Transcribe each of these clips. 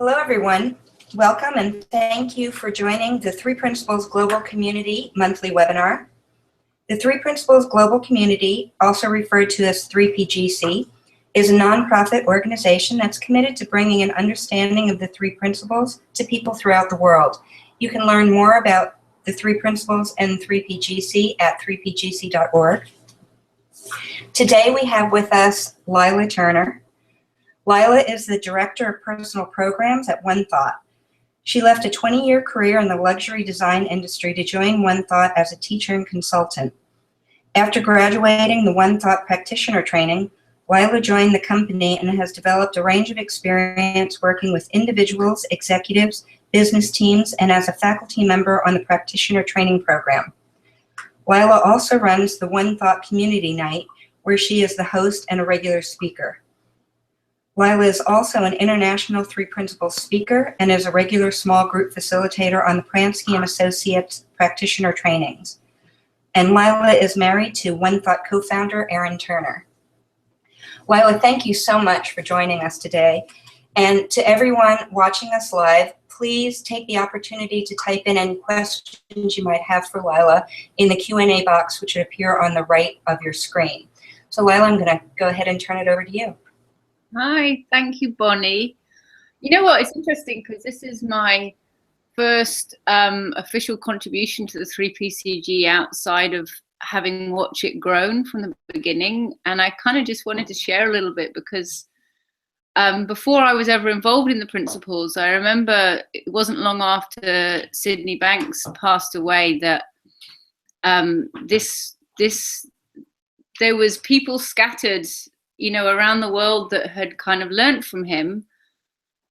Hello, everyone. Welcome and thank you for joining the Three Principles Global Community monthly webinar. The Three Principles Global Community, also referred to as 3PGC, is a nonprofit organization that's committed to bringing an understanding of the three principles to people throughout the world. You can learn more about the three principles and 3PGC at 3pgc.org. Today we have with us Lila Turner. Lila is the Director of Personal Programs at One Thought. She left a 20-year career in the luxury design industry to join One Thought as a teacher and consultant. After graduating the One Thought practitioner training, Lila joined the company and has developed a range of experience working with individuals, executives, business teams, and as a faculty member on the practitioner training program. Lila also runs the One Thought Community Night, where she is the host and a regular speaker. Lila is also an international Three Principles speaker and is a regular small group facilitator on the Pransky and Associates practitioner trainings. And Lila is married to One Thought co-founder Aaron Turner. Lila, thank you so much for joining us today. And to everyone watching us live, please take the opportunity to type in any questions you might have for Lila in the Q&A box, which would appear on the right of your screen. So Lila, I'm going to go ahead and turn it over to you. Hi, thank you, Bonnie. You know what, it's interesting because this is my first official contribution to the 3PCG outside of having watched it grown from the beginning. And I kind of just wanted to share a little bit because before I was ever involved in the principles, I remember it wasn't long after Sydney Banks passed away that there was people scattered around the world that had kind of learnt from him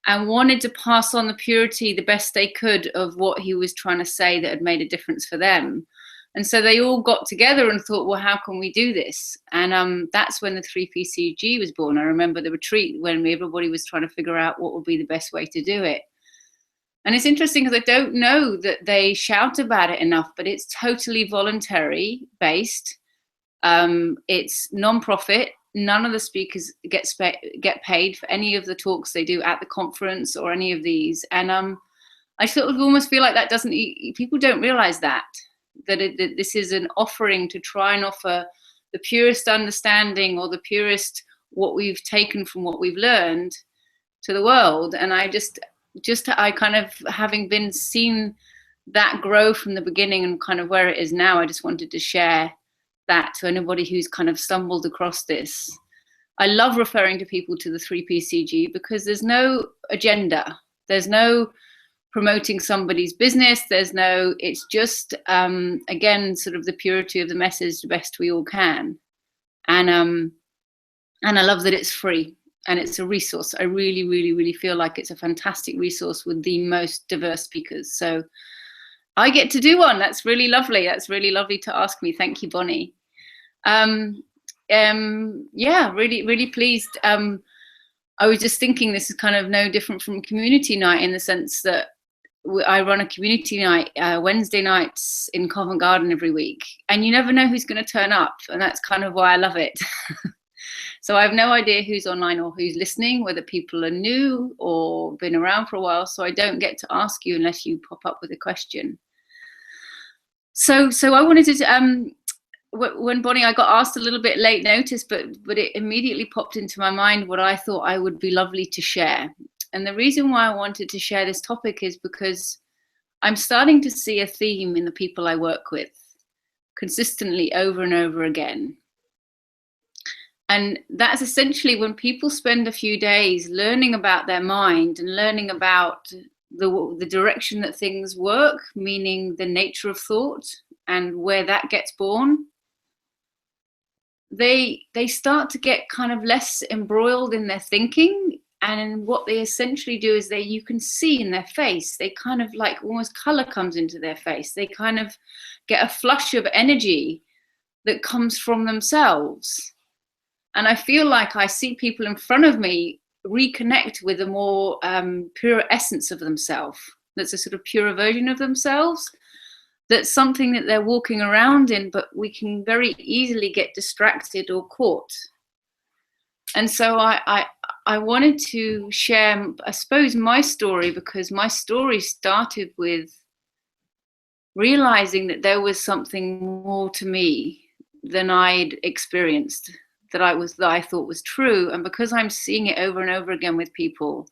and wanted to pass on the purity the best they could of what he was trying to say that had made a difference for them. And so they all got together and thought, well, how can we do this? And that's when the 3PCG was born. I remember the retreat when everybody was trying to figure out what would be the best way to do it. And it's interesting because I don't know that they shout about it enough, but it's totally voluntary based. It's non-profit. None of the speakers get paid for any of the talks they do at the conference or any of these. And I sort of almost feel like that people don't realize that this is an offering to try and offer the purest understanding or the purest what we've taken from what we've learned to the world. And I kind of having seen that grow from the beginning and kind of where it is now, I just wanted to share that to anybody who's kind of stumbled across this. I love referring to people to the 3PCG because there's no agenda. There's no promoting somebody's business. It's just, again, sort of the purity of the message, the best we all can. And I love that it's free and it's a resource. I really, really, really feel like it's a fantastic resource with the most diverse speakers. So I get to do one. That's really lovely. That's really lovely to ask me. Thank you, Bonnie. Yeah, really, really pleased. I was just thinking this is kind of no different from community night in the sense that I run a community night Wednesday nights in Covent Garden every week, and you never know who's going to turn up, and that's kind of why I love it. So I have no idea who's online or who's listening, whether people are new or been around for a while. So I don't get to ask you unless you pop up with a question. So I wanted to, when Bonnie, I got asked a little bit late notice, but it immediately popped into my mind what I thought I would be lovely to share. And the reason why I wanted to share this topic is because I'm starting to see a theme in the people I work with consistently over and over again. And that's essentially when people spend a few days learning about their mind and learning about the direction that things work, meaning the nature of thought and where that gets born, they start to get kind of less embroiled in their thinking. And what they essentially do is you can see in their face, they kind of like almost color comes into their face. They kind of get a flush of energy that comes from themselves. And I feel like I see people in front of me reconnect with a more pure essence of themselves. That's a sort of purer version of themselves. That's something that they're walking around in, but we can very easily get distracted or caught. And so I wanted to share, I suppose, my story, because my story started with realizing that there was something more to me than I'd experienced, that I thought was true. And because I'm seeing it over and over again with people,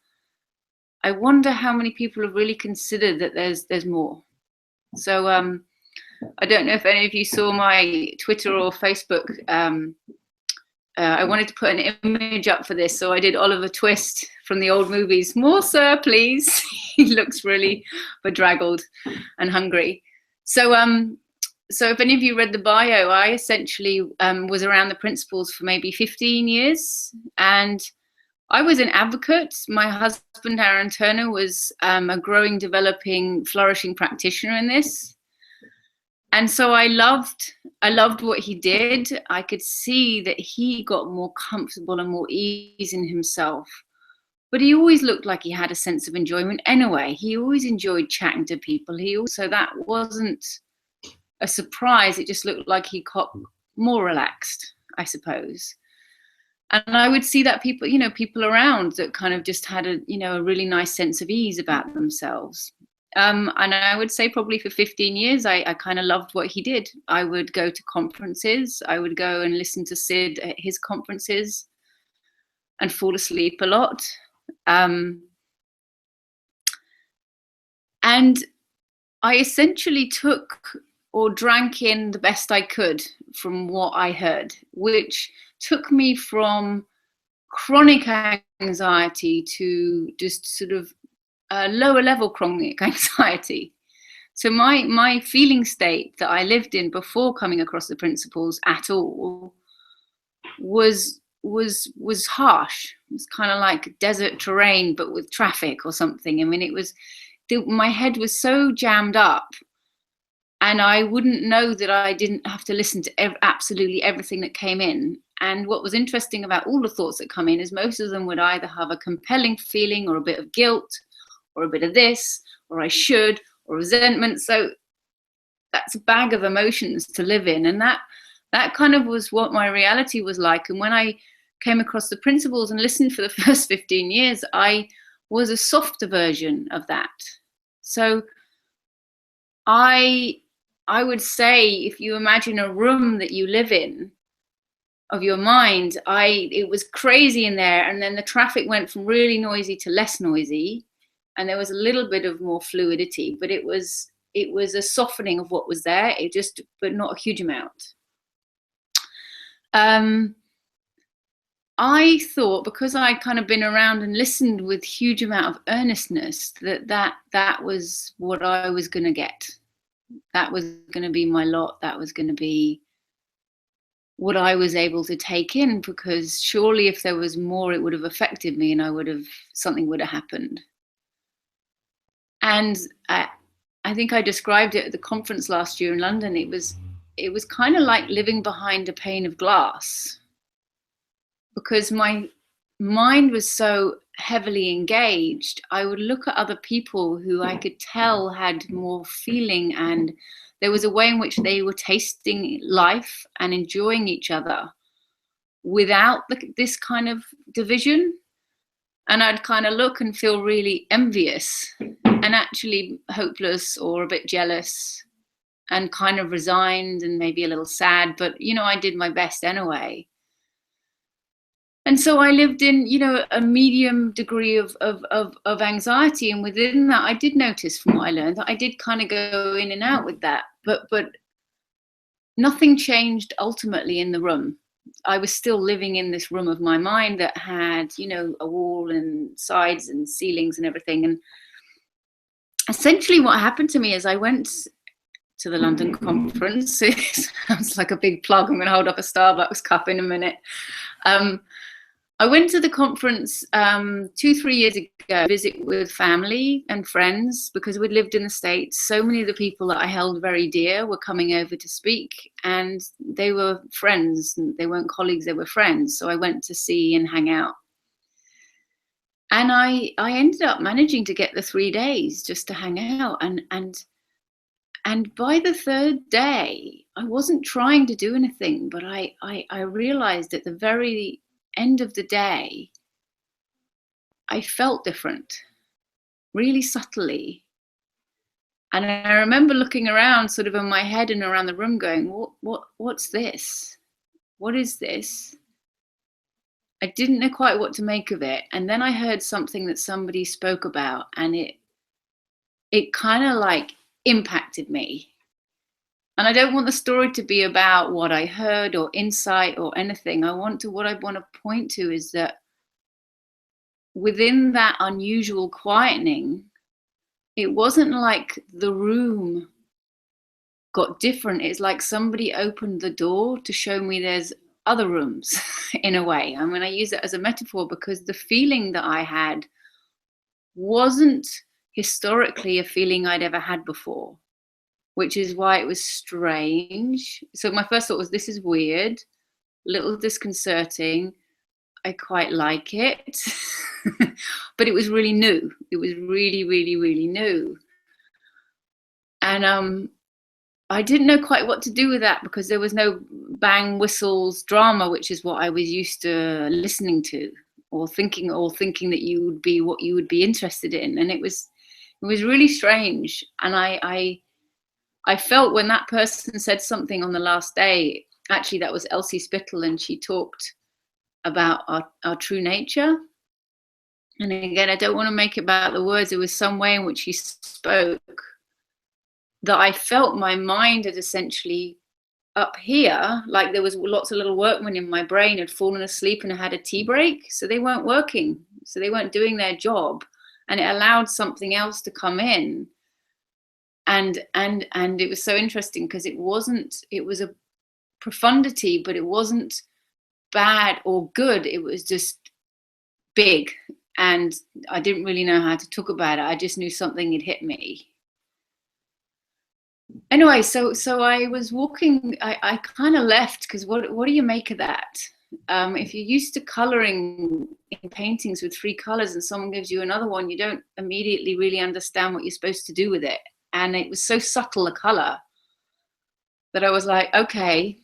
I wonder how many people have really considered that there's more. So I don't know if any of you saw my Twitter or Facebook. I wanted to put an image up for this, so I did Oliver Twist from the old movies. More, sir, please. He looks really bedraggled and hungry. So if any of you read the bio, I essentially was around the principles for maybe 15 years, and I was an advocate. My husband, Aaron Turner, was a growing, developing, flourishing practitioner in this. And so I loved what he did. I could see that he got more comfortable and more ease in himself. But he always looked like he had a sense of enjoyment anyway. He always enjoyed chatting to people. So that wasn't a surprise. It just looked like he got more relaxed, I suppose. And I would see that people around that kind of just had a really nice sense of ease about themselves. And I would say probably for 15 years, I kind of loved what he did. I would go to conferences. I would go and listen to Sid at his conferences and fall asleep a lot. And I essentially took or drank in the best I could from what I heard, which took me from chronic anxiety to just sort of lower level chronic anxiety. So my feeling state that I lived in before coming across the principles at all was harsh. It was kind of like desert terrain, but with traffic or something. I mean, my head was so jammed up, and I wouldn't know that I didn't have to listen to absolutely everything that came in. And what was interesting about all the thoughts that come in is most of them would either have a compelling feeling or a bit of guilt, or a bit of this, or I should, or resentment. So that's a bag of emotions to live in. And that kind of was what my reality was like. And when I came across the principles and listened for the first 15 years, I was a softer version of that. So I would say, if you imagine a room that you live in of your mind, it was crazy in there. And then the traffic went from really noisy to less noisy. And there was a little bit of more fluidity, but it was a softening of what was there. But not a huge amount. I thought, because I'd kind of been around and listened with huge amount of earnestness, that was what I was going to get. That was going to be my lot. That was going to be what I was able to take in, because surely if there was more, it would have affected me, and something would have happened. And I think I described it at the conference last year in London. It was kind of like living behind a pane of glass, because my mind was so heavily engaged. I would look at other people who I could tell had more feeling, and there was a way in which they were tasting life and enjoying each other without this kind of division. And I'd kind of look and feel really envious and actually hopeless or a bit jealous and kind of resigned and maybe a little sad. But, I did my best anyway. And so I lived in, a medium degree of anxiety. And within that, I did notice from what I learned that I did kind of go in and out with that. But nothing changed ultimately in the room. I was still living in this room of my mind that had, a wall and sides and ceilings and everything. And essentially what happened to me is I went to the London conference. It sounds like a big plug. I'm going to hold up a Starbucks cup in a minute. I went to the conference 2-3 years ago to visit with family and friends, because we'd lived in the States. So many of the people that I held very dear were coming over to speak, and they were friends. They weren't colleagues, they were friends. So I went to see and hang out. And I ended up managing to get the 3 days just to hang out. And by the third day, I wasn't trying to do anything, but I realized at the very end of the day, I felt different, really subtly. And I remember looking around sort of in my head and around the room going, what's this? What is this? I didn't know quite what to make of it. And then I heard something that somebody spoke about, and it kind of like impacted me. And I don't want the story to be about what I heard or insight or anything. What I want to point to is that within that unusual quietening, it wasn't like the room got different. It's like somebody opened the door to show me there's other rooms in a way. I mean, I use it as a metaphor because the feeling that I had wasn't historically a feeling I'd ever had before, which is why it was strange. So my first thought was, this is weird, a little disconcerting. I quite like it. But it was really new. It was really, really, really new. And I didn't know quite what to do with that because there was no bang whistles drama, which is what I was used to listening to or thinking that you would be what you would be interested in. And it was really strange. And I felt when that person said something on the last day, actually that was Elsie Spittle, and she talked about our true nature. And again, I don't want to make it about the words. It was some way in which she spoke that I felt my mind had essentially up here, like there was lots of little workmen in my brain had fallen asleep and I had a tea break. So they weren't working. So they weren't doing their job. And it allowed something else to come in. And it was so interesting because it was a profundity, but it wasn't bad or good. It was just big. And I didn't really know how to talk about it. I just knew something had hit me. Anyway, so I was walking, I kind of left because what do you make of that? If you're used to coloring in paintings with 3 colors and someone gives you another one, you don't immediately really understand what you're supposed to do with it. And it was so subtle a color that I was like, okay.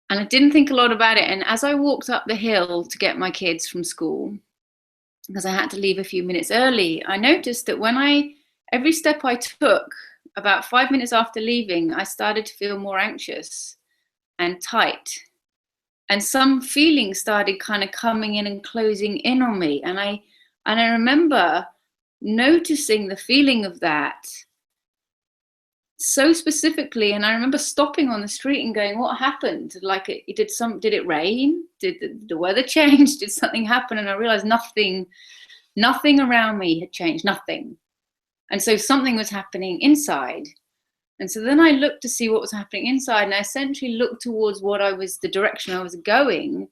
And I didn't think a lot about it. And as I walked up the hill to get my kids from school, because I had to leave a few minutes early, I noticed that every step I took, about 5 minutes after leaving, I started to feel more anxious and tight. And some feelings started kind of coming in and closing in on me. And I remember noticing the feeling of that so specifically. And I remember stopping on the street and going, what happened? Like, did it rain? Did the weather change? Did something happen? And I realized nothing around me had changed, nothing. And so something was happening inside. And so then I looked to see what was happening inside, and I essentially looked towards the direction I was going.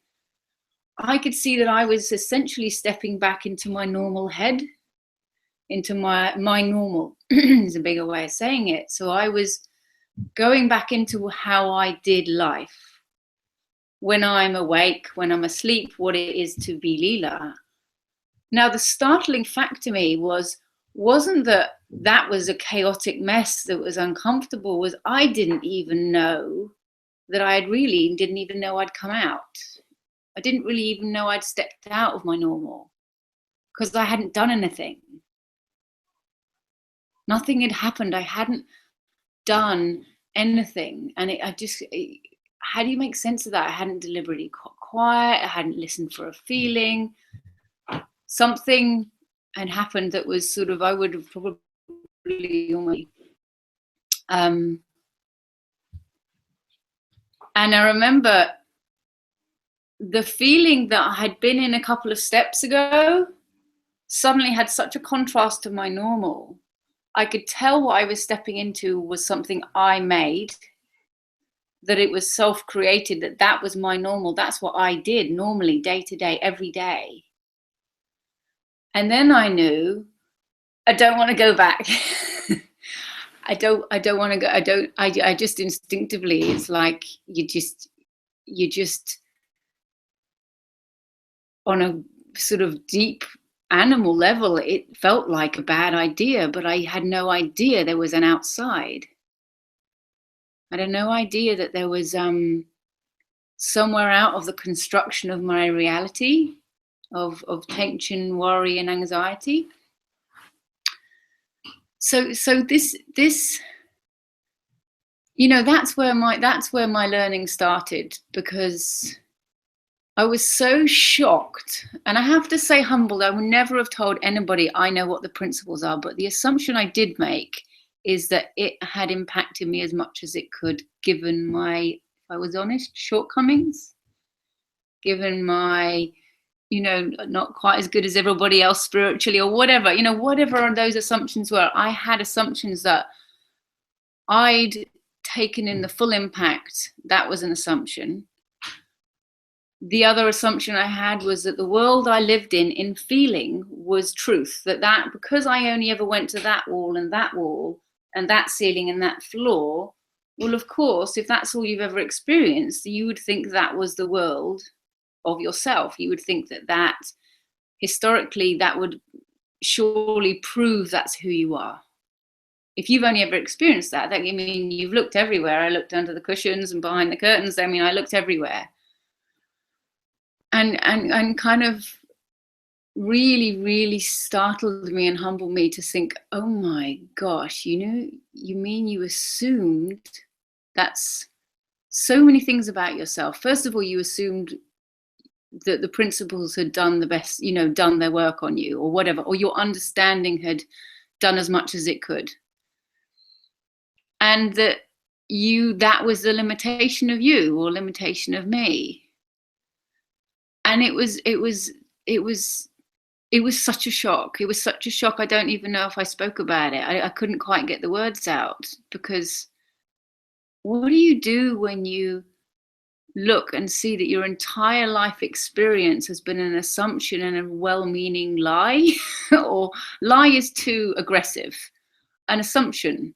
I could see that I was essentially stepping back into my normal head, into my normal is a bigger way of saying it. So I was going back into how I did life. When I'm awake, when I'm asleep, what it is to be Lila. Now, the startling fact to me wasn't that was a chaotic mess that was uncomfortable, was I didn't even know that didn't even know I'd come out. I didn't really even know I'd stepped out of my normal because I hadn't done anything. Nothing had happened. I hadn't done anything. And how do you make sense of that? I hadn't deliberately got quiet. I hadn't listened for a feeling. Something had happened that was sort of, I would have probably almost, and I remember the feeling that I had been in a couple of steps ago suddenly had such a contrast to my normal. I could tell what I was stepping into was something I made, that it was self-created, that was my normal. That's what I did normally, day to day, every day. And then I knew I don't want to go back. I don't want to go. I just instinctively, it's like you just on a sort of deep animal level, it felt like a bad idea, but I had no idea there was an outside. I had no idea that there was somewhere out of the construction of my reality of tension, worry, and anxiety. So this you know, that's where my learning started, because I was so shocked, and I have to say humbled. I would never have told anybody I know what the principles are, but the assumption I did make is that it had impacted me as much as it could, given my, if I was honest, shortcomings, given my, you know, not quite as good as everybody else spiritually or whatever, you know, whatever those assumptions were. I had assumptions that I'd taken in the full impact. That was an assumption. The other assumption I had was that the world I lived in feeling, was truth. That because I only ever went to that wall and that ceiling and that floor, well, of course, if that's all you've ever experienced, you would think that was the world of yourself. You would think that historically, that would surely prove that's who you are. If you've only ever experienced that, I mean, you've looked everywhere. I looked under the cushions and behind the curtains. I mean, I looked everywhere. And kind of really, really startled me and humbled me to think, oh my gosh, you know, you mean you assumed that's so many things about yourself. First of all, you assumed that the principles had done the best, you know, done their work on you or whatever, or your understanding had done as much as it could. And that was the limitation of you or limitation of me. And it was such a shock. It was such a shock. I don't even know if I spoke about it. I couldn't quite get the words out, because what do you do when you look and see that your entire life experience has been an assumption and a well-meaning lie? Or lie is too aggressive, an assumption.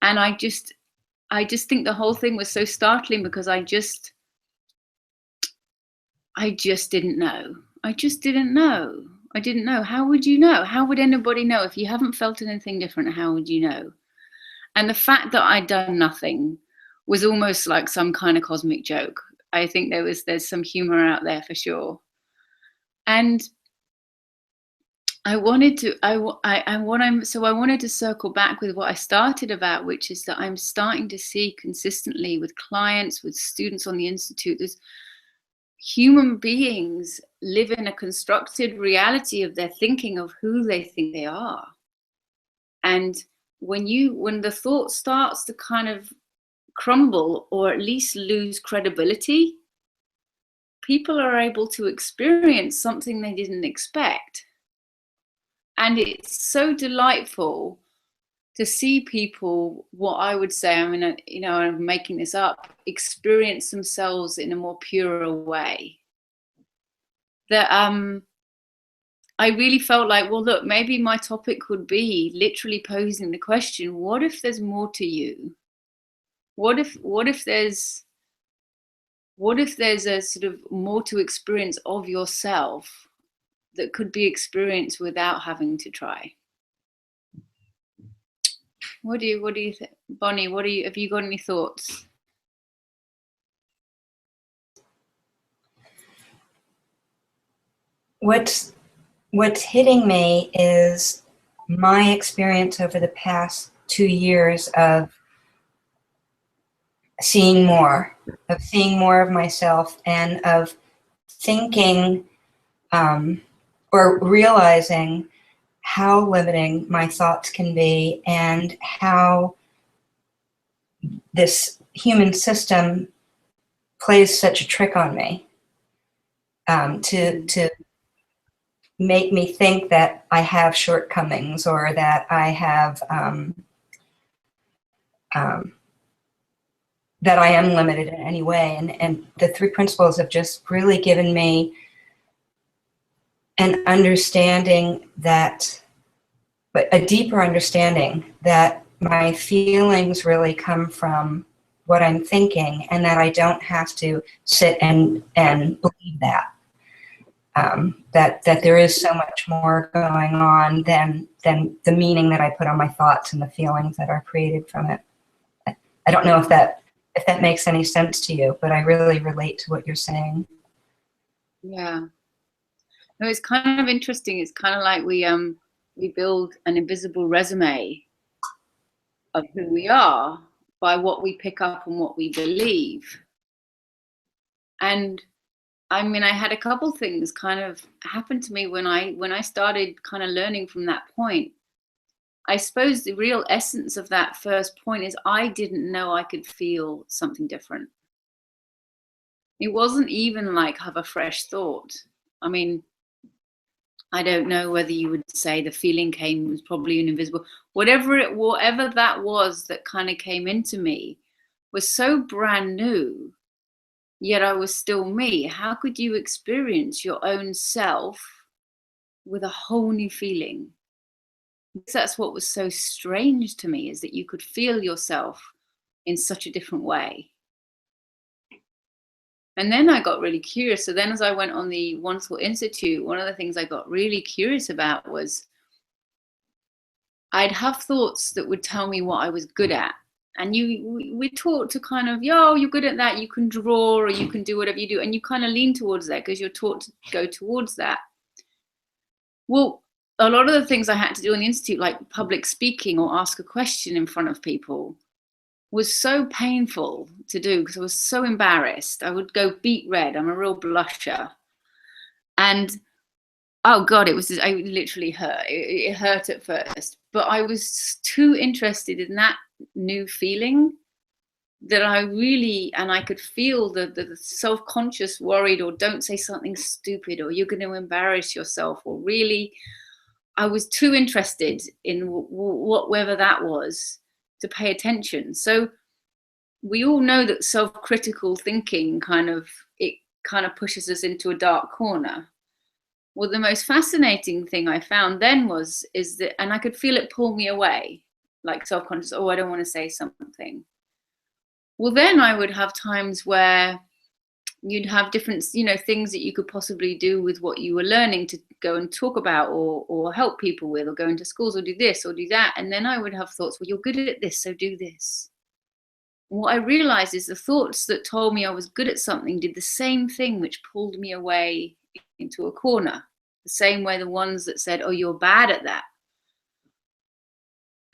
And I just think the whole thing was so startling, because I just didn't know. I just didn't know. I didn't know. How would you know? How would anybody know? If you haven't felt anything different, how would you know? And the fact that I'd done nothing was almost like some kind of cosmic joke. I think there's some humor out there for sure. And I wanted to circle back with what I started about, which is that I'm starting to see consistently with clients, with students on the Institute, there's human beings live in a constructed reality of their thinking of who they think they are. And when the thought starts to kind of crumble, or at least lose credibility, people are able to experience something they didn't expect. And it's so delightful to see people, what I would say, I mean, you know, I'm making this up, experience themselves in a more purer way. That I really felt like, well, look, maybe my topic would be literally posing the question, what if there's more to you? What if there's a sort of more to experience of yourself that could be experienced without having to try? What do you think, Bonnie? Have you got any thoughts? What's hitting me is my experience over the past 2 years of seeing more of myself, and of thinking or realizing how limiting my thoughts can be, and how this human system plays such a trick on me, to make me think that I have shortcomings, or that I have that I am limited in any way. And the 3 principles have just really given me an understanding that, but a deeper understanding that my feelings really come from what I'm thinking, and that I don't have to sit and believe that. That there is so much more going on than the meaning that I put on my thoughts and the feelings that are created from it. I don't know if that makes any sense to you, but I really relate to what you're saying. Yeah. It's kind of interesting. It's kind of like we build an invisible resume of who we are by what we pick up and what we believe. And I mean, I had a couple things kind of happen to me when I started kind of learning from that point. I suppose the real essence of that first point is I didn't know I could feel something different. It wasn't even like have a fresh thought. I mean, I don't know whether you would say the feeling came was probably an invisible, whatever that was that kind of came into me was so brand new, yet I was still me. How could you experience your own self with a whole new feeling? Because that's what was so strange to me, is that you could feel yourself in such a different way. And then I got really curious. So then as I went on the Wonderful Institute, one of the things I got really curious about was I'd have thoughts that would tell me what I was good at. And we taught to kind of, yo, you're good at that. You can draw or you can do whatever you do. And you kind of lean towards that because you're taught to go towards that. Well, a lot of the things I had to do in the Institute, like public speaking or ask a question in front of people, was so painful to do because I was so embarrassed. I would go beet red. I'm a real blusher. And oh God, I literally hurt. It hurt at first, but I was too interested in that new feeling that I could feel the self-conscious worried, or don't say something stupid, or you're going to embarrass yourself, or really, I was too interested in whatever that was to pay attention. So we all know that self-critical thinking kind of pushes us into a dark corner. Well, the most fascinating thing I found then is that, and I could feel it pull me away, like self-conscious, oh, I don't want to say something. Well, then I would have times where you'd have different, things that you could possibly do with what you were learning to go and talk about or help people with, or go into schools or do this or do that. And then I would have thoughts, well, you're good at this, so do this. And what I realized is the thoughts that told me I was good at something did the same thing, which pulled me away into a corner, the same way the ones that said, oh, you're bad at that.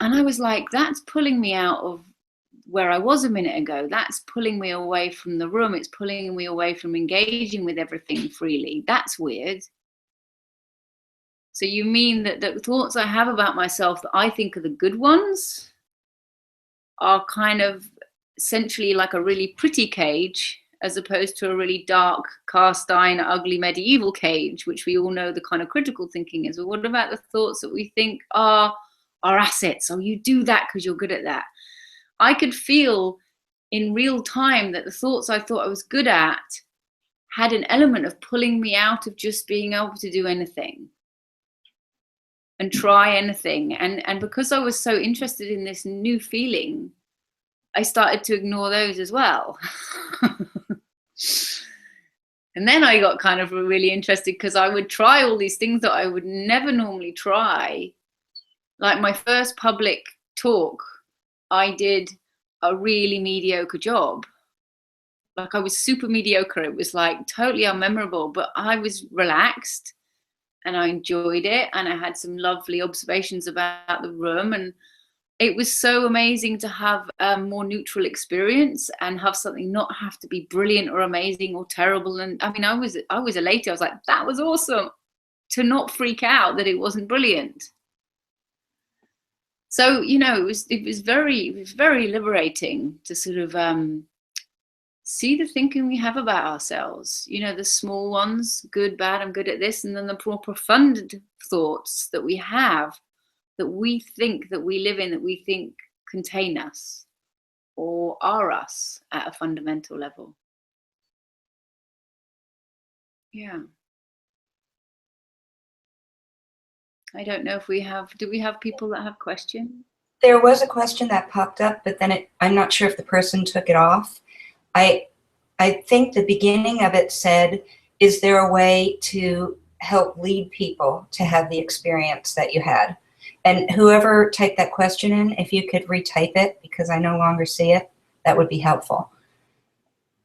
And I was like, that's pulling me out of where I was a minute ago. That's pulling me away from the room. It's pulling me away from engaging with everything freely. That's weird. So you mean that the thoughts I have about myself that I think are the good ones are kind of essentially like a really pretty cage, as opposed to a really dark, cast iron, ugly medieval cage, which we all know the kind of critical thinking is. Well, what about the thoughts that we think are our assets? Oh, you do that because you're good at that. I could feel in real time that the thoughts I thought I was good at had an element of pulling me out of just being able to do anything and try anything. And because I was so interested in this new feeling, I started to ignore those as well. And then I got kind of really interested because I would try all these things that I would never normally try. Like my first public talk, I did a really mediocre job. Like I was super mediocre. It was like totally unmemorable, but I was relaxed and I enjoyed it. And I had some lovely observations about the room. And it was so amazing to have a more neutral experience and have something not have to be brilliant or amazing or terrible. And I mean, I was elated. I was like, that was awesome, to not freak out that it wasn't brilliant. So, it was very liberating to sort of see the thinking we have about ourselves, the small ones, good, bad, I'm good at this, and then the more profound thoughts that we have, that we think that we live in, that we think contain us or are us at a fundamental level. Yeah. I don't know if do we have people that have questions? There was a question that popped up, but then I'm not sure if the person took it off. I think the beginning of it said, is there a way to help lead people to have the experience that you had? And whoever typed that question in, if you could retype it, because I no longer see it, that would be helpful.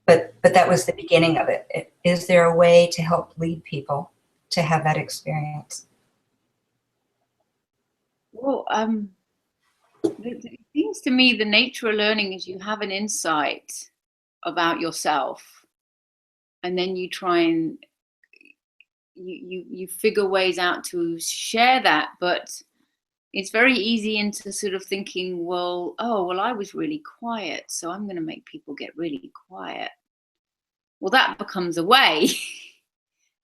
But that was the beginning of it. Is there a way to help lead people to have that experience? Well, it seems to me the nature of learning is you have an insight about yourself, and then you try and you figure ways out to share that. But it's very easy into sort of thinking, well, oh, well, I was really quiet, so I'm going to make people get really quiet. Well, that becomes a way.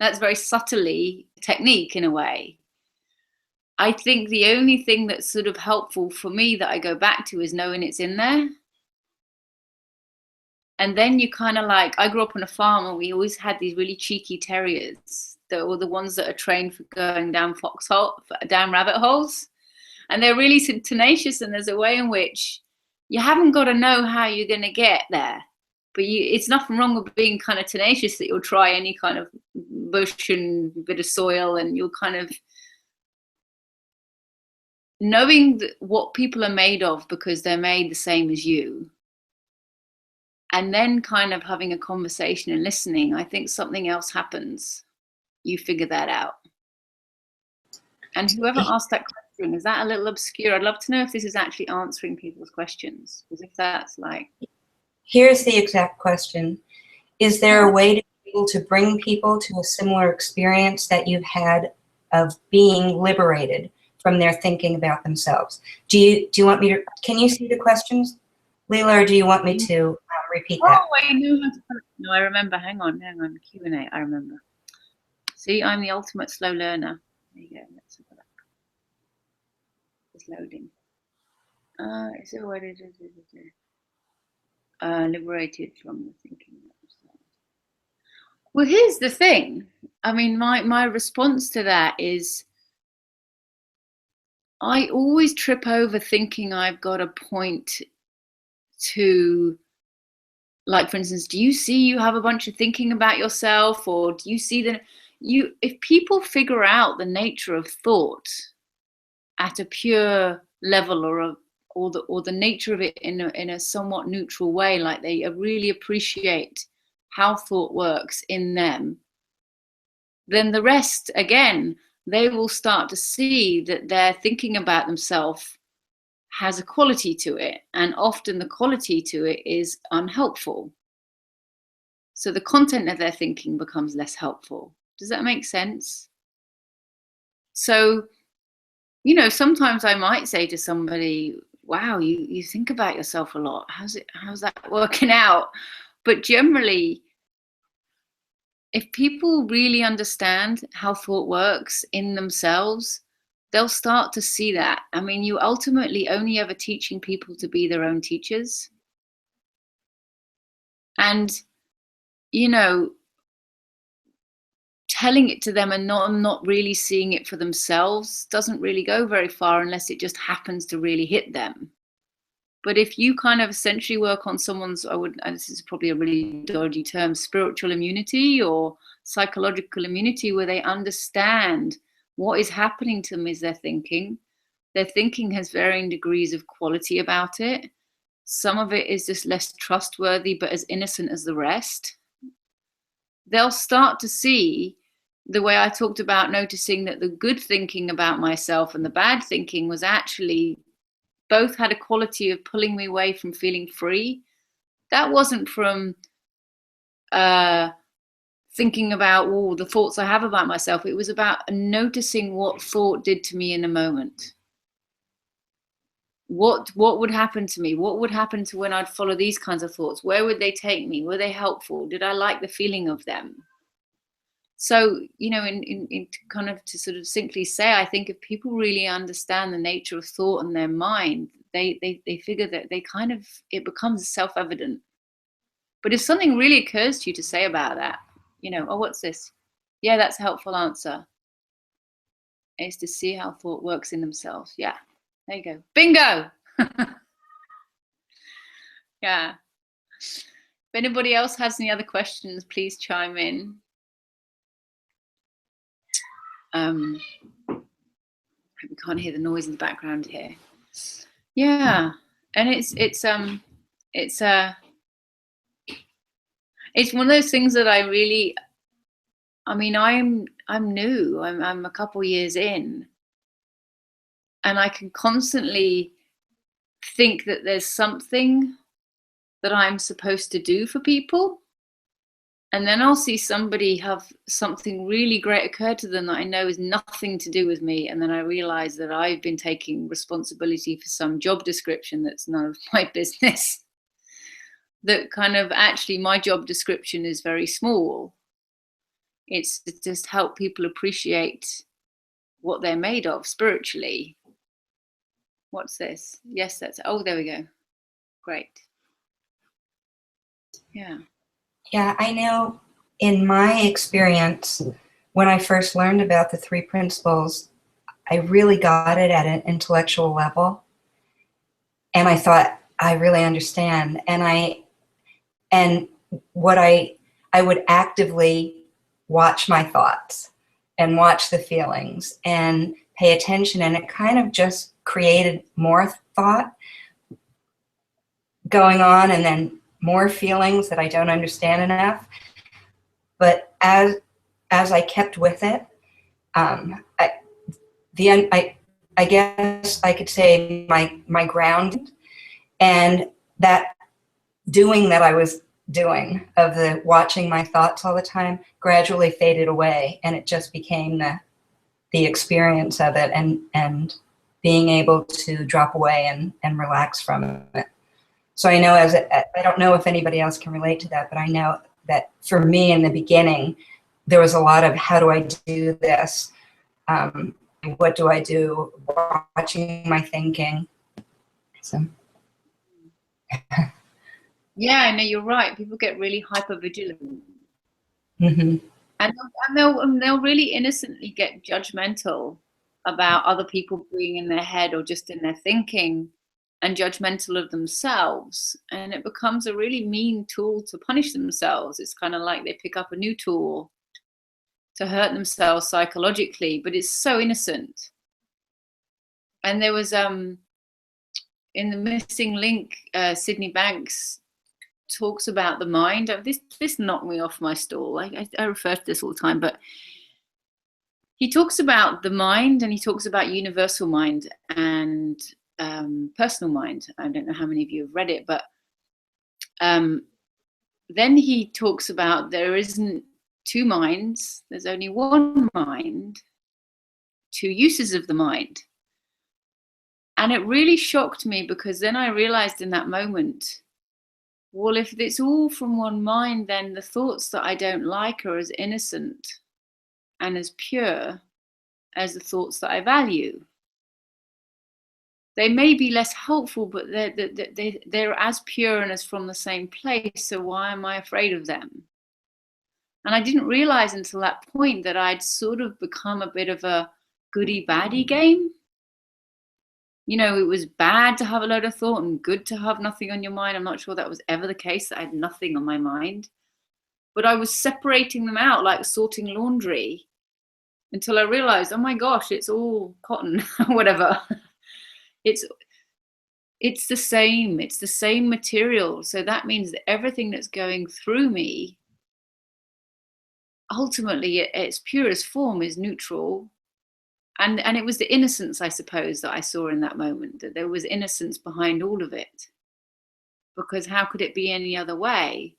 That's very subtly technique in a way. I think the only thing that's sort of helpful for me that I go back to is knowing it's in there. And then you kind of like, I grew up on a farm and we always had these really cheeky terriers that were the ones that are trained for going down down rabbit holes. And they're really tenacious, and there's a way in which you haven't got to know how you're going to get there. But it's nothing wrong with being kind of tenacious, that you'll try any kind of bush and bit of soil, and you'll kind of knowing what people are made of because they're made the same as you. And then kind of having a conversation and listening, I think something else happens. You figure that out. And whoever asked that question, is that a little obscure? I'd love to know if this is actually answering people's questions. Because if that's like... Here's the exact question. Is there a way to be able to bring people to a similar experience that you've had of being liberated from their thinking about themselves? Do you want me to, can you see the questions, Lila, or do you want me to repeat that? Oh, I knew how to, no, I remember. Hang on, Q&A, I remember. See, I'm the ultimate slow learner. There you go, let's have a look. It's loading. Is it what it is? Liberated from the thinking of themselves. Well, here's the thing. I mean, my response to that is I always trip over thinking I've got to point to, like, for instance, do you see you have a bunch of thinking about yourself, or do you see that if people figure out the nature of thought at a pure level, or the nature of it in a somewhat neutral way, like they really appreciate how thought works in them, then the rest, again, they will start to see that their thinking about themselves has a quality to it, and often the quality to it is unhelpful. So the content of their thinking becomes less helpful. Does that make sense? So, you know, sometimes I might say to somebody, wow, you think about yourself a lot. How's that working out? But generally, if people really understand how thought works in themselves, they'll start to see that. I mean, you ultimately only ever teaching people to be their own teachers. And, you know, telling it to them and not really seeing it for themselves doesn't really go very far unless it just happens to really hit them. But if you kind of essentially work on someone's, this is probably a really dodgy term, spiritual immunity or psychological immunity, where they understand what is happening to them is their thinking. Their thinking has varying degrees of quality about it. Some of it is just less trustworthy, but as innocent as the rest. They'll start to see the way I talked about noticing that the good thinking about myself and the bad thinking was actually both had a quality of pulling me away from feeling free. That wasn't from thinking about the thoughts I have about myself. It was about noticing what thought did to me in a moment. What would happen to me? What would happen to when I'd follow these kinds of thoughts? Where would they take me? Were they helpful? Did I like the feeling of them? So, you know, in kind of to sort of simply say, I think if people really understand the nature of thought and their mind, they figure that they kind of, it becomes self-evident. But if something really occurs to you to say about that, you know, oh, what's this? Yeah, that's a helpful answer. Is to see how thought works in themselves. Yeah, there you go. Bingo! Yeah. If anybody else has any other questions, please chime in. We can't hear the noise in the background here. Yeah, and it's one of those things that I really I mean, I'm new. I'm a couple years in, and I can constantly think that there's something that I'm supposed to do for people. And then I'll see somebody have something really great occur to them that I know is nothing to do with me. And then I realize that I've been taking responsibility for some job description that's none of my business. That kind of actually my job description is very small. It's to just help people appreciate what they're made of spiritually. What's this? Yes, that's, oh, there we go. Great. Yeah. Yeah, I know in my experience, when I first learned about the three principles, I really got it at an intellectual level. And I thought, I really understand. And what I would actively watch my thoughts and watch the feelings and pay attention. And it kind of just created more thought going on, and then more feelings that I don't understand enough. But as I kept with it, I guess I could say my ground, and that doing that I was doing of the watching my thoughts all the time gradually faded away, and it just became the experience of it, and being able to drop away and relax from it. So I know I don't know if anybody else can relate to that, but I know that for me in the beginning, there was a lot of, how do I do this? What do I do? Watching my thinking. So. Yeah, I know, you're right. People get really hyper vigilant. Mm-hmm. And they'll really innocently get judgmental about other people being in their head or just in their thinking, and judgmental of themselves. And it becomes a really mean tool to punish themselves. It's kind of like they pick up a new tool to hurt themselves psychologically, but it's so innocent. And there was in the Missing Link, Sydney Banks talks about the mind. This knocked me off my stool. I refer to this all the time, but he talks about the mind, and he talks about universal mind and personal mind. I don't know how many of you have read it, but then he talks about there isn't two minds, there's only one mind, two uses of the mind. And it really shocked me, because then I realized in that moment, well, if it's all from one mind, then the thoughts that I don't like are as innocent and as pure as the thoughts that I value. They may be less helpful, but they're as pure and as from the same place. So why am I afraid of them? And I didn't realize until that point that I'd sort of become a bit of a goody baddie game. You know, it was bad to have a load of thought and good to have nothing on your mind. I'm not sure that was ever the case, that I had nothing on my mind. But I was separating them out like sorting laundry, until I realized, oh my gosh, it's all cotton, whatever. It's the same material. So that means that everything that's going through me, ultimately at its purest form, is neutral. And it was the innocence, I suppose, that I saw in that moment, that there was innocence behind all of it. Because how could it be any other way?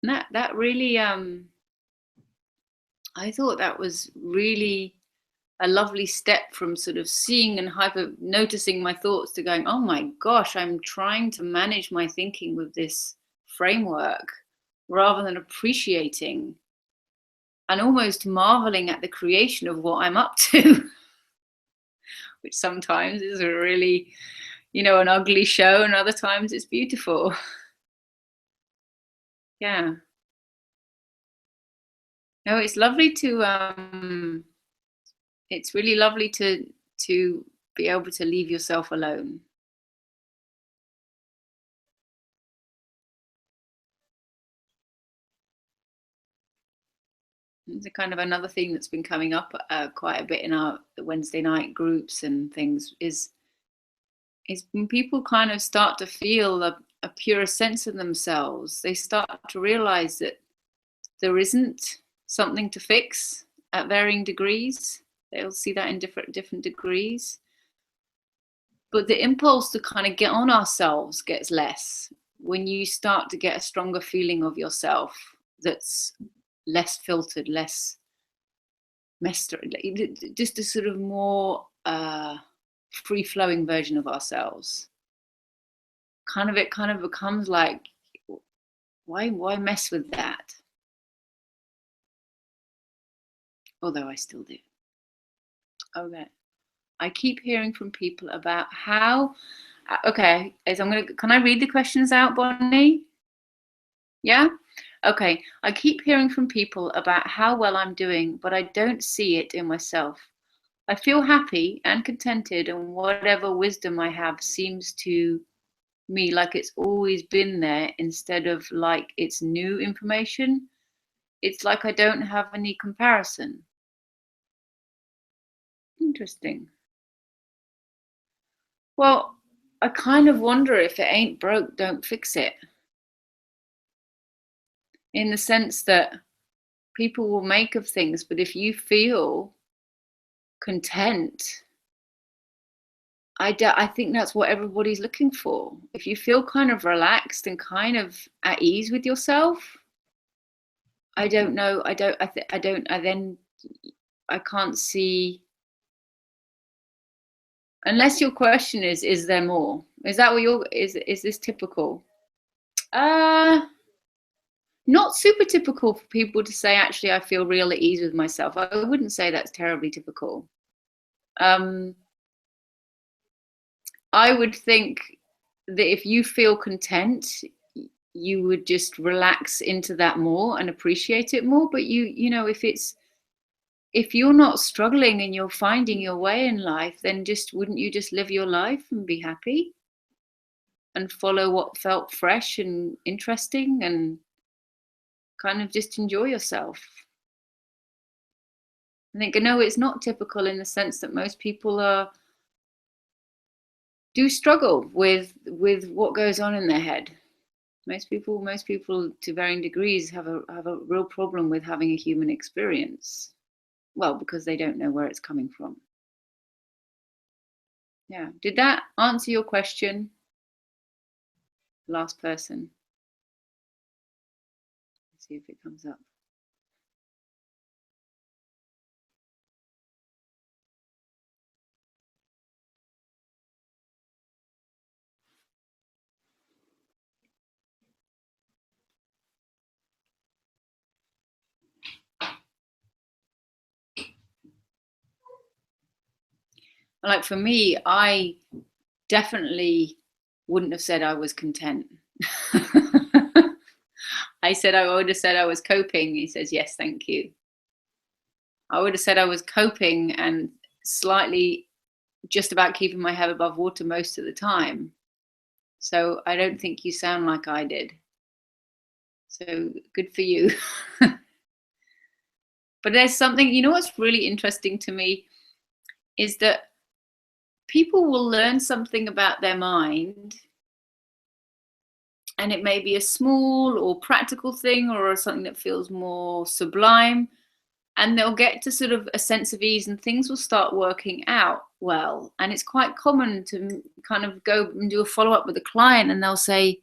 And that really, I thought that was really a lovely step from sort of seeing and noticing my thoughts to going, oh my gosh, I'm trying to manage my thinking with this framework, rather than appreciating and almost marveling at the creation of what I'm up to, which sometimes is a really, an ugly show, and other times it's beautiful. Yeah. No, it's lovely to, it's really lovely to be able to leave yourself alone. It's a kind of another thing that's been coming up quite a bit in our Wednesday night groups and things is when people kind of start to feel a pure sense of themselves, they start to realize that there isn't something to fix at varying degrees. They'll see that in different degrees. But the impulse to kind of get on ourselves gets less when you start to get a stronger feeling of yourself that's less filtered, less messed, just a sort of more free-flowing version of ourselves. It kind of becomes like, why mess with that? Although I still do. Okay. I keep hearing from people about how, okay, can I read the questions out, Bonnie? Yeah? Okay. I keep hearing from people about how well I'm doing, but I don't see it in myself. I feel happy and contented, and whatever wisdom I have seems to me like it's always been there instead of like it's new information. It's like I don't have any comparison. Interesting. Well, I kind of wonder if it ain't broke, don't fix it. In the sense that people will make of things, but if you feel content, I think that's what everybody's looking for. If you feel kind of relaxed and kind of at ease with yourself, I don't know. I can't see, unless your question is there more? Is that what is this typical? Not super typical for people to say, actually, I feel real at ease with myself. I wouldn't say that's terribly typical. I would think that if you feel content, you would just relax into that more and appreciate it more. But if you're not struggling and you're finding your way in life, then wouldn't you just live your life and be happy and follow what felt fresh and interesting and kind of just enjoy yourself? I think, no, it's not typical in the sense that most people do struggle with what goes on in their head. Most people to varying degrees have a real problem with having a human experience. Well, because they don't know where it's coming from. Yeah. Did that answer your question? Last person. Let's see if it comes up. Like for me, I definitely wouldn't have said I was content. I would have said I was coping. He says, yes, thank you. I would have said I was coping and slightly just about keeping my head above water most of the time. So I don't think you sound like I did. So good for you. But there's something, what's really interesting to me is that people will learn something about their mind, and it may be a small or practical thing or something that feels more sublime, and they'll get to sort of a sense of ease and things will start working out well. And it's quite common to kind of go and do a follow-up with a client and they'll say,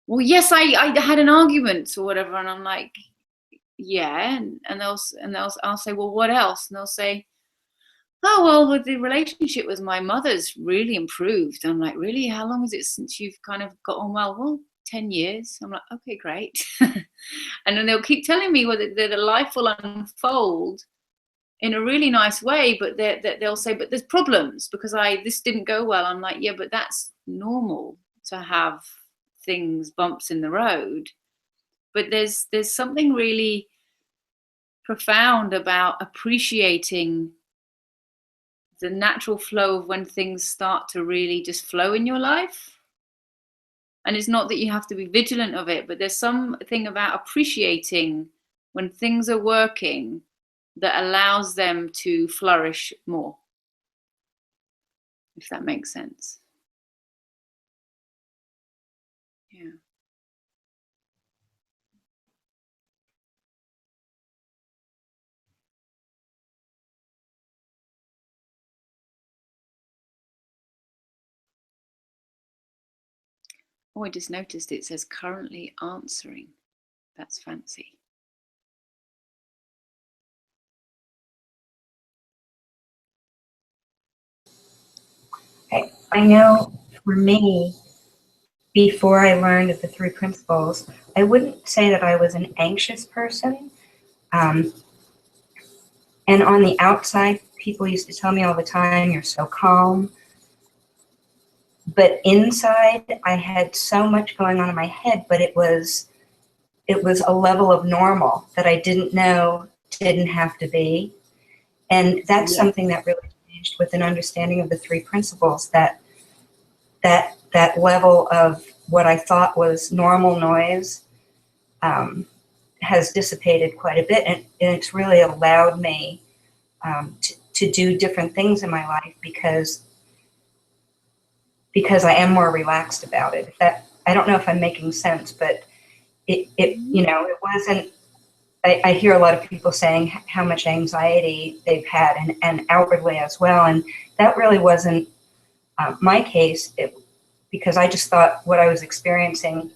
well, yes, I had an argument or whatever. And I'm like, yeah. And I'll say, well, what else? And they'll say, oh, well, the relationship with my mother's really improved. I'm like, really? How long is it since you've kind of got on well? Well, 10 years. I'm like, okay, great. And then they'll keep telling me that the life will unfold in a really nice way, but they'll say, but there's problems because this didn't go well. I'm like, yeah, but that's normal to have bumps in the road. But there's something really profound about appreciating the natural flow of when things start to really just flow in your life. And it's not that you have to be vigilant of it, but there's something about appreciating when things are working that allows them to flourish more, if that makes sense. Yeah. Oh, I just noticed it says currently answering. That's fancy. I know for me, before I learned of the three principles, I wouldn't say that I was an anxious person. And on the outside, people used to tell me all the time, you're so calm. But inside, I had so much going on in my head, but it was a level of normal that I didn't know didn't have to be. And that's something that really changed with an understanding of the three principles, that level of what I thought was normal noise has dissipated quite a bit. And it's really allowed me to do different things in my life because I am more relaxed about it. I don't know if I'm making sense, but it wasn't, I hear a lot of people saying how much anxiety they've had and outwardly as well. And that really wasn't my case, because I just thought what I was experiencing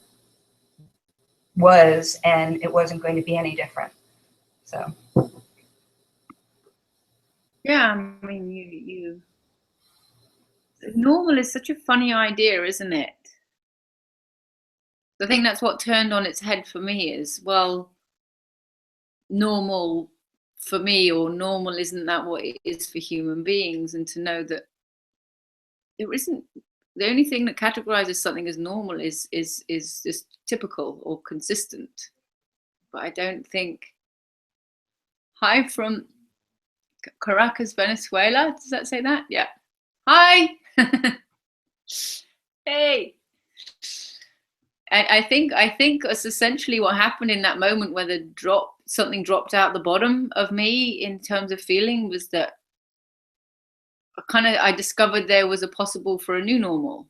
was, and it wasn't going to be any different. So. Yeah, I mean, normal is such a funny idea, isn't it? I think that's what turned on its head for me is, well, normal for me, or normal isn't that what it is for human beings? And to know that there isn't, the only thing that categorizes something as normal is just typical or consistent. But I don't think, hi from Caracas, Venezuela. Does that say that? Yeah. Hi. Hey. I think that's essentially what happened in that moment where something dropped out the bottom of me in terms of feeling, was that I discovered there was a possible for a new normal.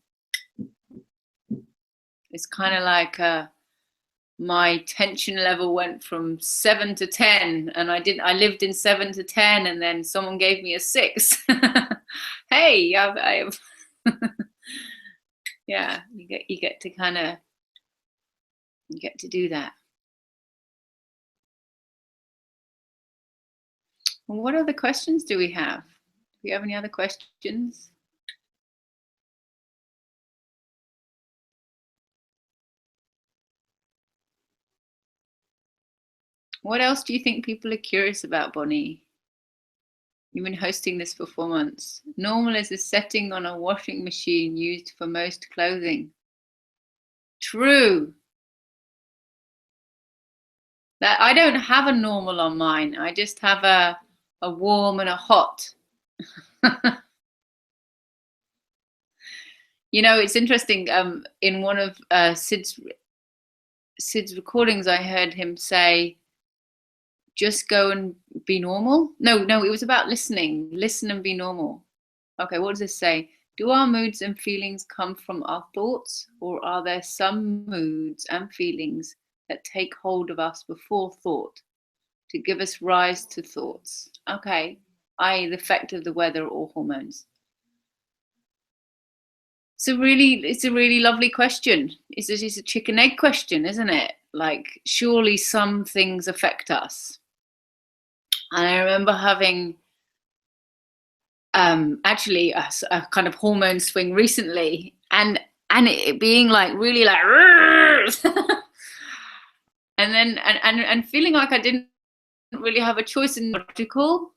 It's kind of like my tension level went from 7 to 10, and I lived in 7 to 10, and then someone gave me a 6. Hey, I have yeah, you get to do that. Well, what other questions do we have? Do we have any other questions? What else do you think people are curious about, Bonnie? You've been hosting this for 4 months. Normal is a setting on a washing machine used for most clothing. True. That I don't have a normal on mine. I just have a warm and a hot. You know, it's interesting. In one of Sid's recordings, I heard him say, "Just go and be normal." No, it was about listening. Listen and be normal. Okay, what does this say? Do our moods and feelings come from our thoughts, or are there some moods and feelings that take hold of us before thought to give us rise to thoughts? Okay, i.e. the effect of the weather or hormones. It's a really lovely question. It's a chicken egg question, isn't it? Like, surely some things affect us. And I remember having actually a kind of hormone swing recently, and it being like really like and then and feeling like I didn't really have a choice in logical.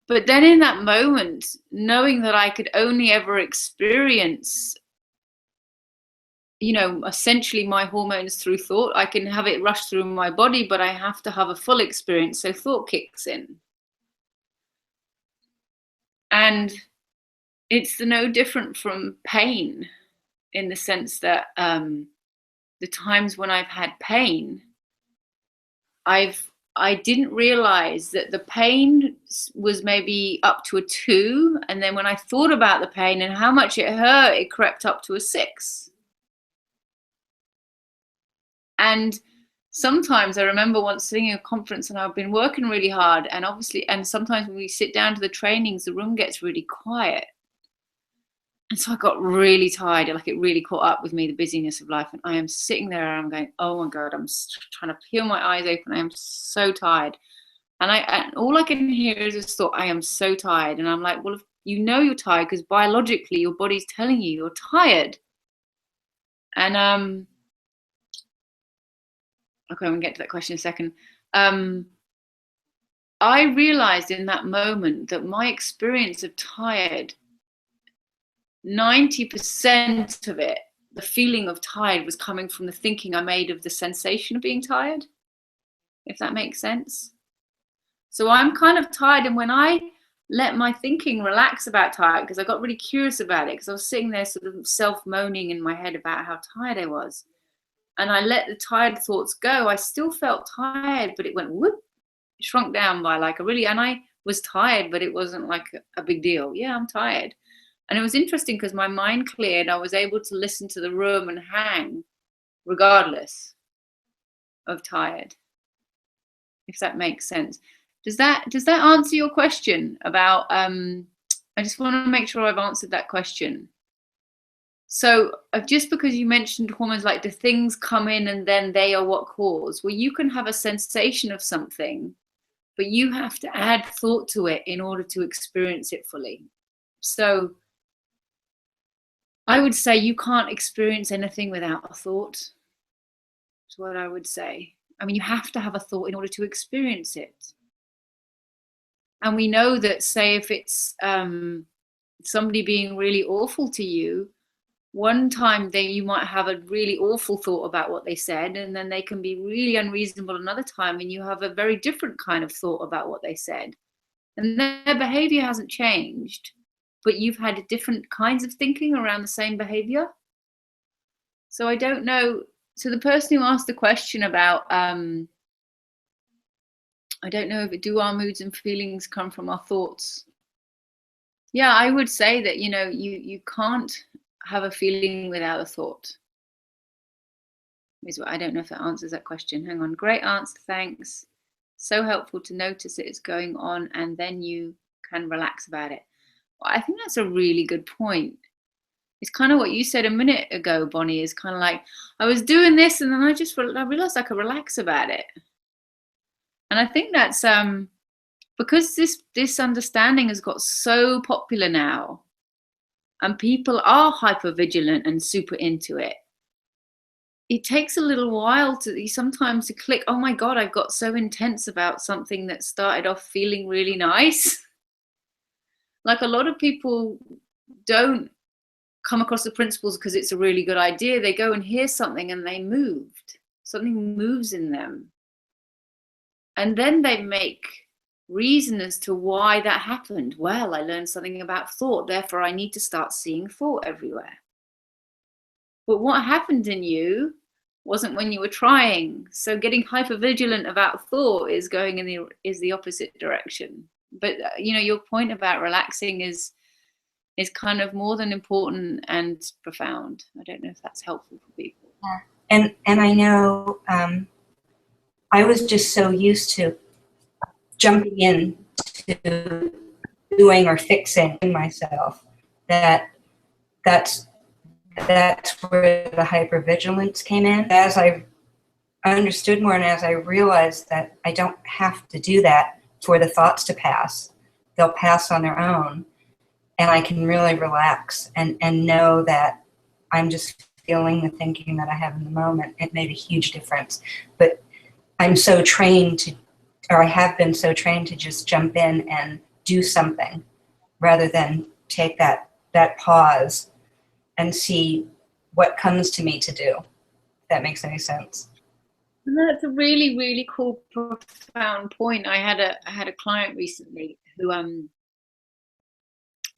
But then in that moment, knowing that I could only ever experience, essentially my hormones through thought. I can have it rush through my body, but I have to have a full experience. So thought kicks in. And it's no different from pain, in the sense that the times when I've had pain, I didn't realize that the pain was maybe up to a 2, and then when I thought about the pain and how much it hurt, it crept up to a 6. And sometimes I remember once sitting in a conference and I've been working really hard, and obviously, and sometimes when we sit down to the trainings, the room gets really quiet. And so I got really tired, like it really caught up with me, the busyness of life. And I am sitting there and I'm going, oh my God, I'm trying to peel my eyes open. I am so tired. And all I can hear is this thought, I am so tired. And I'm like, well, if you know you're tired, because biologically your body's telling you you're tired. And okay, I'm gonna get to that question in a second. I realized in that moment that my experience of tired, 90% of it, the feeling of tired, was coming from the thinking I made of the sensation of being tired, if that makes sense. So I'm kind of tired, and when I let my thinking relax about tired, because I got really curious about it, because I was sitting there sort of self-moaning in my head about how tired I was, and I let the tired thoughts go, I still felt tired, but it went whoop, shrunk down by like a really, and I was tired, but it wasn't like a big deal. Yeah, I'm tired. And it was interesting because my mind cleared. I was able to listen to the room and hang regardless of tired, if that makes sense. Does that answer your question about, I just want to make sure I've answered that question. So just because you mentioned hormones, like do things come in and then they are what cause? Well, you can have a sensation of something, but you have to add thought to it in order to experience it fully. So I would say you can't experience anything without a thought. That's what I would say. I mean, you have to have a thought in order to experience it. And we know that, say, if it's somebody being really awful to you, one time you might have a really awful thought about what they said, and then they can be really unreasonable another time, and you have a very different kind of thought about what they said. And their behavior hasn't changed, but you've had different kinds of thinking around the same behavior. So I don't know. So the person who asked the question about, I don't know if do our moods and feelings come from our thoughts? Yeah, I would say that, you can't have a feeling without a thought. I don't know if that answers that question. Hang on. Great answer. Thanks. So helpful to notice it is going on, and then you can relax about it. Well, I think that's a really good point. It's kind of what you said a minute ago, Bonnie, is kind of like, I was doing this and then I realized I could relax about it. And I think that's because this understanding has got so popular now, and people are hyper vigilant and super into it. It takes a little while sometimes to click, oh my God, I got so intense about something that started off feeling really nice. Like a lot of people don't come across the principles because it's a really good idea. They go and hear something and they moved. Something moves in them. And then they make reason as to why that happened. Well, I learned something about thought, therefore I need to start seeing thought everywhere. But what happened in you wasn't when you were trying. So getting hypervigilant about thought is going is the opposite direction. But your point about relaxing is kind of more than important and profound. I don't know if that's helpful for people. Yeah. And I know I was just so used to jumping in to doing or fixing myself that's where the hypervigilance came in. As I understood more and as I realized that I don't have to do that for the thoughts to pass, they'll pass on their own, and I can really relax and know that I'm just feeling the thinking that I have in the moment. It made a huge difference. But I'm so trained to, or I have been so trained to just jump in and do something rather than take that pause and see what comes to me to do, if that makes any sense. That's a really, really cool, profound point. I had a client recently who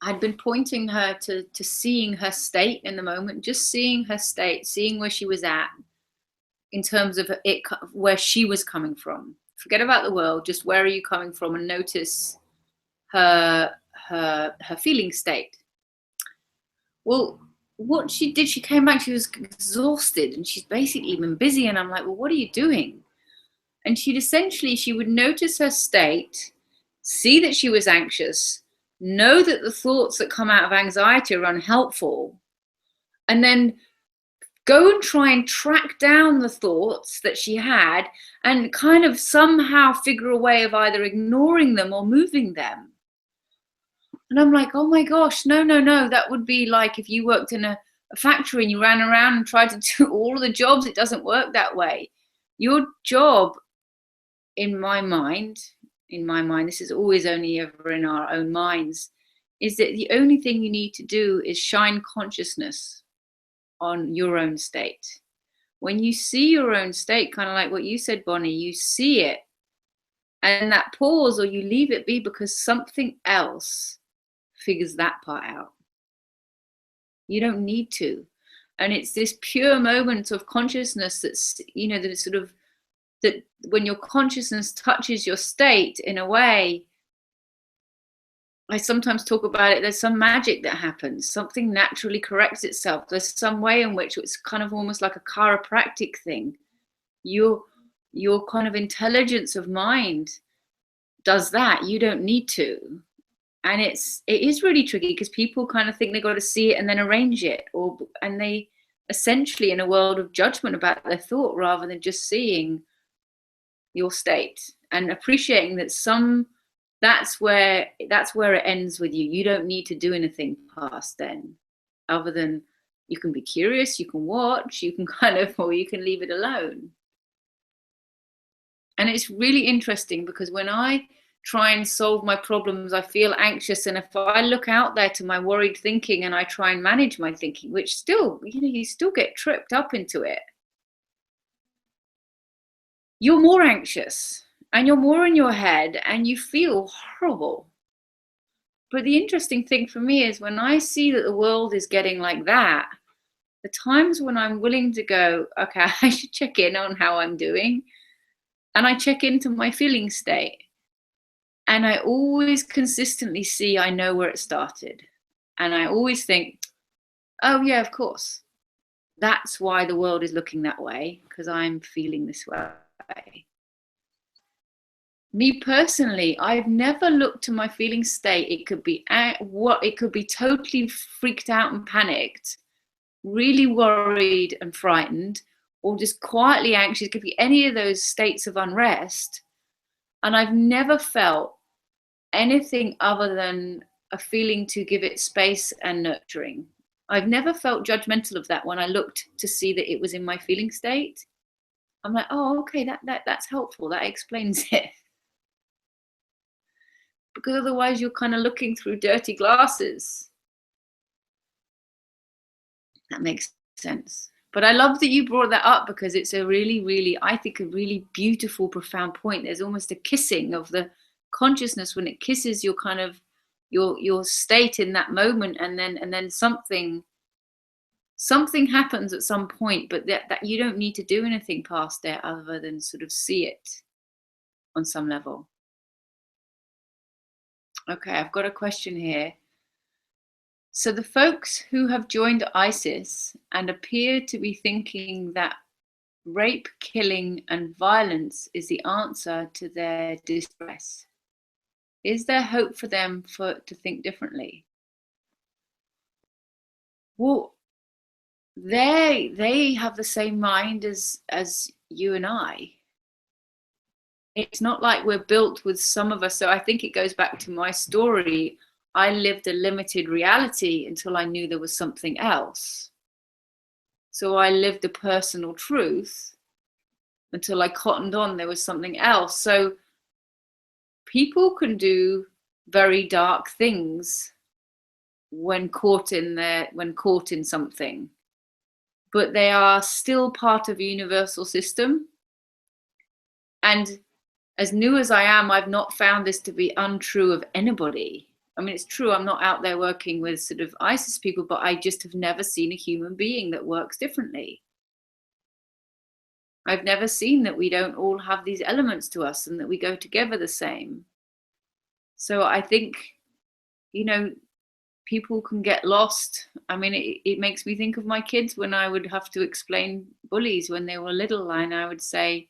I'd been pointing her to seeing her state in the moment, just seeing her state, seeing where she was at in terms of it, where she was coming from. Forget about the world, just where are you coming from, and notice her feeling state. Well, what she did, she came back, she was exhausted, and she's basically been busy, and I'm like, well, what are you doing? And she would notice her state, see that she was anxious, know that the thoughts that come out of anxiety are unhelpful, and then go and try and track down the thoughts that she had and kind of somehow figure a way of either ignoring them or moving them. And I'm like, oh my gosh, no. That would be like if you worked in a factory and you ran around and tried to do all of the jobs. It doesn't work that way. Your job, in my mind, this is always only ever in our own minds, is that the only thing you need to do is shine consciousness on your own state. When you see your own state, kind of like what you said, Bonnie, you see it, and that pause, or you leave it be because something else figures that part out. You don't need to. And it's this pure moment of consciousness that's, that is sort of, that when your consciousness touches your state in a way, I sometimes talk about it, there's some magic that happens. Something naturally corrects itself. There's some way in which it's kind of almost like a chiropractic thing. Your kind of intelligence of mind does that. You don't need to. And it is really tricky because people kind of think they got to see it and then arrange it, and they essentially in a world of judgment about their thought rather than just seeing your state and appreciating that that's where it ends with you. You don't need to do anything past then, other than you can be curious, you can watch, you can or you can leave it alone. And it's really interesting because when I try and solve my problems, I feel anxious, and if I look out there to my worried thinking and I try and manage my thinking, which still, you still get tripped up into it, you're more anxious and you're more in your head and you feel horrible. But the interesting thing for me is when I see that the world is getting like that, the times when I'm willing to go, okay, I should check in on how I'm doing, and I check into my feeling state, and I always consistently see I know where it started. And I always think, oh yeah, of course. That's why the world is looking that way, because I'm feeling this way. Me personally, I've never looked to my feeling state. It could be totally freaked out and panicked, really worried and frightened, or just quietly anxious. It could be any of those states of unrest. And I've never felt anything other than a feeling to give it space and nurturing. I've never felt judgmental of that when I looked to see that it was in my feeling state. I'm like, oh, okay, that's helpful. That explains it. Because otherwise you're kind of looking through dirty glasses. That makes sense. But I love that you brought that up because it's a really, really, I think, a really beautiful, profound point. There's almost a kissing of the consciousness when it kisses your kind of your state in that moment, and then something happens at some point, but that you don't need to do anything past it other than sort of see it on some level. Okay, I've got a question here. So the folks who have joined ISIS and appear to be thinking that rape, killing, and violence is the answer to their distress, is there hope for them to think differently? Well, they have the same mind as you and I. It's not like we're built with some of us. So I think it goes back to my story. I lived a limited reality until I knew there was something else. So I lived a personal truth until I cottoned on there was something else. So people can do very dark things when caught in something, but they are still part of a universal system. And as new as I am, I've not found this to be untrue of anybody. I mean, it's true, I'm not out there working with sort of ISIS people, but I just have never seen a human being that works differently. I've never seen that we don't all have these elements to us and that we go together the same. So I think, people can get lost. I mean, it makes me think of my kids when I would have to explain bullies when they were little, and I would say,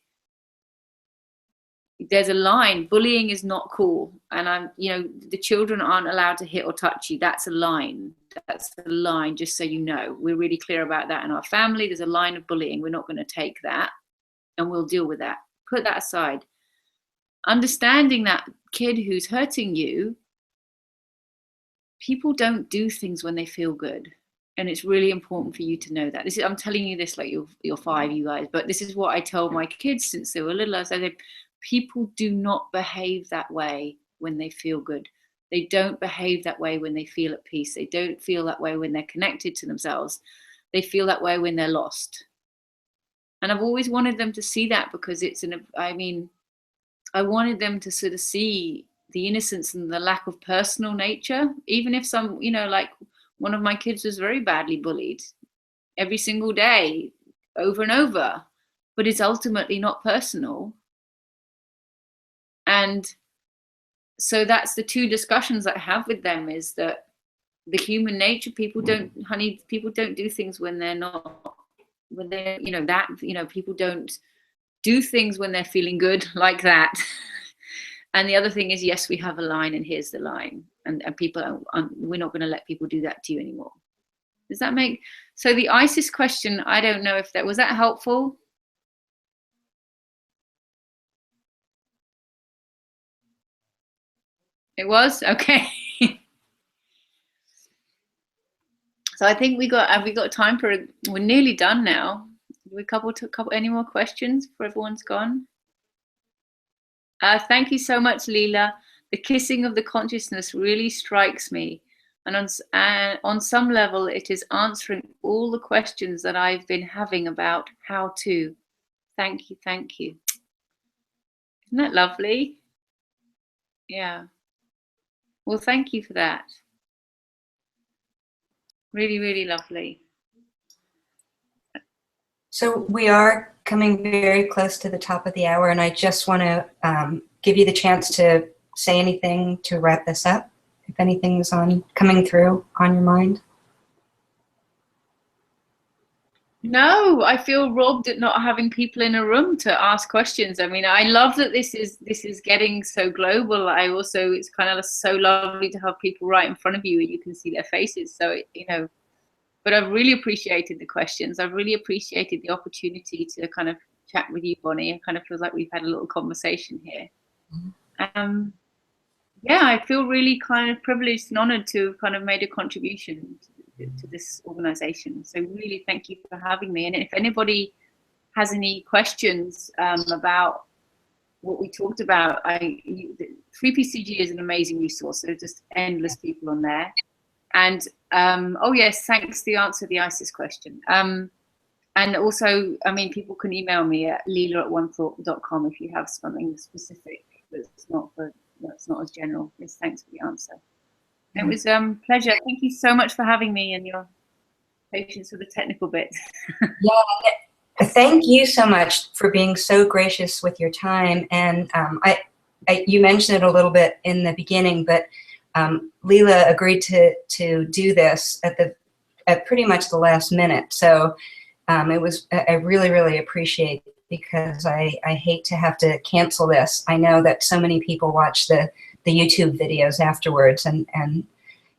there's a line. Bullying is not cool. And the children aren't allowed to hit or touch you. That's a line. That's a line, just so you know. We're really clear about that in our family. There's a line of bullying. We're not going to take that, and we'll deal with that. Put that aside. Understanding that kid who's hurting you, people don't do things when they feel good. And it's really important for you to know that. I'm telling you this like you're 5, you guys, but this is what I told my kids since they were little. I said, people do not behave that way when they feel good. They don't behave that way when they feel at peace. They don't feel that way when they're connected to themselves. They feel that way when they're lost. And I've always wanted them to see that, because I wanted them to sort of see the innocence and the lack of personal nature, even if some, like one of my kids was very badly bullied every single day, over and over, but it's ultimately not personal. And so that's the 2 discussions I have with them, is that the human nature, people don't do things when they're not, people don't do things when they're feeling good like that. And the other thing is, yes, we have a line, and here's the line. And people, we're not going to let people do that to you anymore. Does that make, so the ISIS question, I don't know if was that helpful? It was? Okay. So I think have we got time for, we're nearly done now. We couple any more questions before everyone's gone? Thank you so much, Lila. The kissing of the consciousness really strikes me. And on some level, it is answering all the questions that I've been having about how to. Thank you, thank you. Isn't that lovely? Yeah. Well, thank you for that. Really, really lovely. So we are coming very close to the top of the hour, and I just want to give you the chance to say anything to wrap this up, if anything's coming through on your mind. No, I feel robbed at not having people in a room to ask questions. I mean, I love that this is getting so global. It's kind of so lovely to have people right in front of you and you can see their faces. So, but I've really appreciated the questions. I've really appreciated the opportunity to kind of chat with you, Bonnie. It kind of feels like we've had a little conversation here. Yeah, I feel really kind of privileged and honored to have kind of made a contribution to this organization. So really thank you for having me. And if anybody has any questions about what we talked about, 3PCG is an amazing resource. There's just endless people on there. And oh yes, thanks. The answer to the ISIS question. And also, I mean, people can email me at lila@onethought.com if you have something specific that's not as general. Yes, thanks for the answer. It was a pleasure. Thank you so much for having me and your patience with the technical bit. Yeah, thank you so much for being so gracious with your time. And you mentioned it a little bit in the beginning, but Lila agreed to do this at pretty much the last minute. So it was, I really, really appreciate it, because I hate to have to cancel this. I know that so many people watch the YouTube videos afterwards, and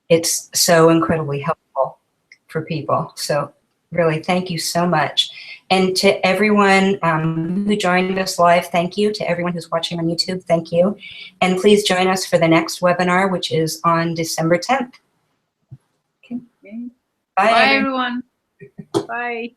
it's so incredibly helpful for people. So really, thank you so much. And to everyone who joined us live, thank you. To everyone who's watching on YouTube, thank you. And please join us for the next webinar, which is on December 10th. Okay. Bye, everyone. Bye.